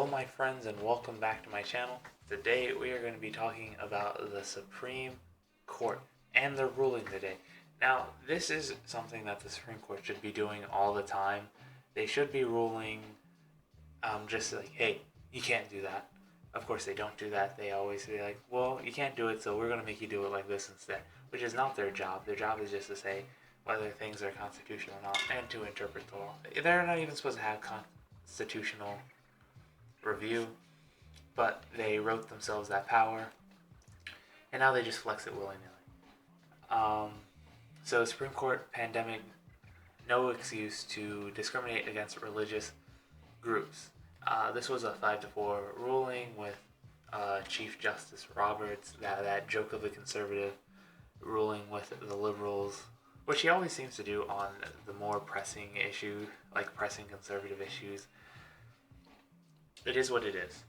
my friends, and welcome back to my channel. Today we are going to be talking about the Supreme Court and their ruling today. Now, this is something that the Supreme Court should be doing all the time. They should be ruling just like, hey, you can't do that. Of course they don't do that. They always say like, well, you can't do it, so we're going to make you do it like this instead, which is not their job. Their job is just to say whether things are constitutional or not and to interpret the law. They're not even supposed to have constitutional review, but they wrote themselves that power, and now they just flex it willy-nilly. So Supreme Court pandemic, no excuse to discriminate against religious groups. This was a 5-4 ruling with Chief Justice Roberts, that joke of a conservative ruling with the liberals, which he always seems to do on the more pressing issue, like pressing conservative issues. It is what it is.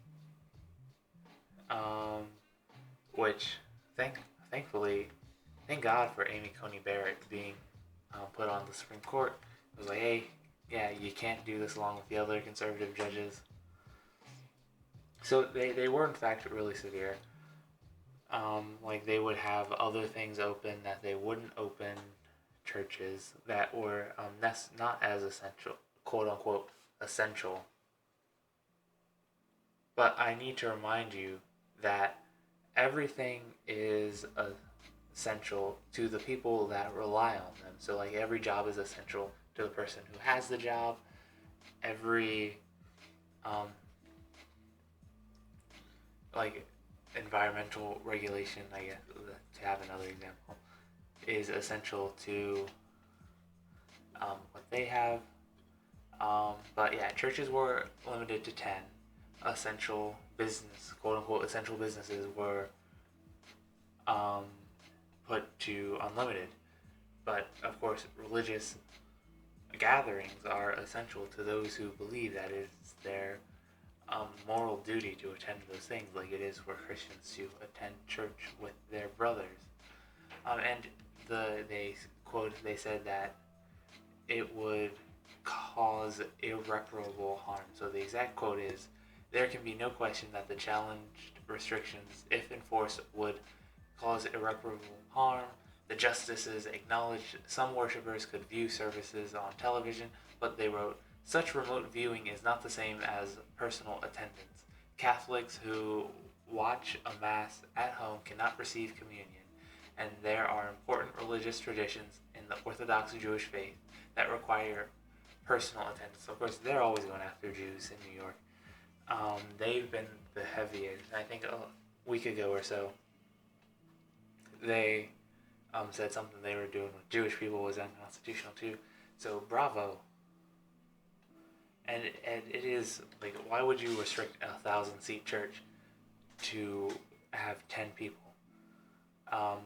Which, thankfully, thank God for Amy Coney Barrett being put on the Supreme Court. It was like, hey, yeah, you can't do this along with the other conservative judges. So they were in fact really severe. Like they would have other things open that they wouldn't open churches that were not as essential, quote unquote, essential. But I need to remind you that everything is essential to the people that rely on them. So like every job is essential to the person who has the job. Every like environmental regulation, I guess, to have another example, is essential to what they have. But yeah, churches were limited to 10. Essential business, quote unquote, essential businesses were put to unlimited. But of course, religious gatherings are essential to those who believe that it's their moral duty to attend those things, like it is for Christians to attend church with their brothers. And they said that it would cause irreparable harm. So the exact quote is, "There can be no question that the challenged restrictions, if enforced, would cause irreparable harm. The justices acknowledged some worshippers could view services on television, but they wrote, such remote viewing is not the same as personal attendance. Catholics who watch a mass at home cannot receive communion, and there are important religious traditions in the Orthodox Jewish faith that require personal attendance." Of course, they're always going after Jews in New York. They've been the heaviest. I think a week ago or so, they said something they were doing with Jewish people was unconstitutional too. So bravo. And it is like, why would you restrict a 1,000-seat church to have 10 people?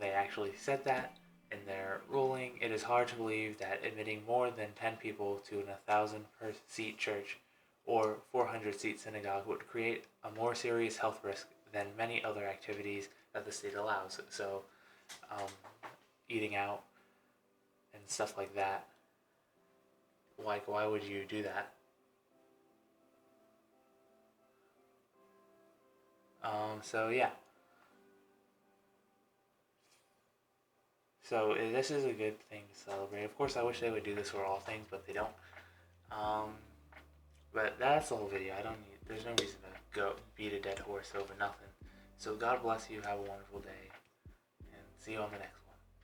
They actually said that in their ruling. It is hard to believe that admitting more than 10 people to an 1,000-seat church or 400-seat synagogue would create a more serious health risk than many other activities that the state allows. So, eating out and stuff like that. Like, why would you do that? So yeah. So this is a good thing to celebrate. Of course, I wish they would do this for all things, but they don't. But that's the whole video. There's no reason to go beat a dead horse over nothing. So God bless you. Have a wonderful day, and see you on the next one.